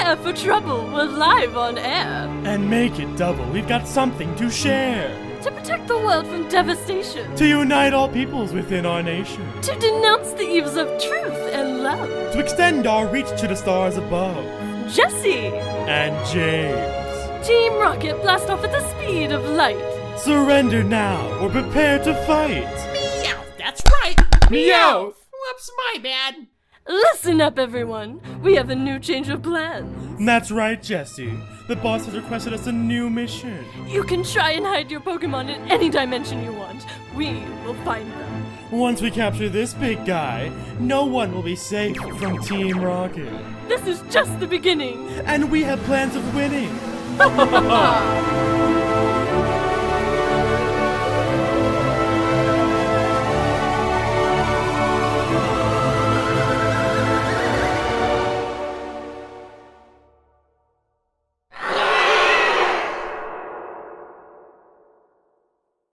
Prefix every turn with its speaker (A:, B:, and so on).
A: Prepare for trouble, we're live on air.
B: And make it double, we've got something to share.
A: To protect the world from devastation.
B: To unite all peoples within our nation.
A: To denounce the evils of truth and love.
B: To extend our reach to the stars above.
A: Jesse!
B: And James.
A: Team Rocket blast off at the speed of light.
B: Surrender now, or prepare to fight.
C: Meow, that's right.
B: Meow.
C: Whoops, my bad.
A: Listen up, everyone. We have a new change of plans.
B: That's right, Jesse. The boss has requested us a new mission.
A: You can try and hide your Pokemon in any dimension you want. We will find them.
B: Once we capture this big guy, no one will be safe from Team Rocket.
A: This is just the beginning.
B: And we have plans of winning.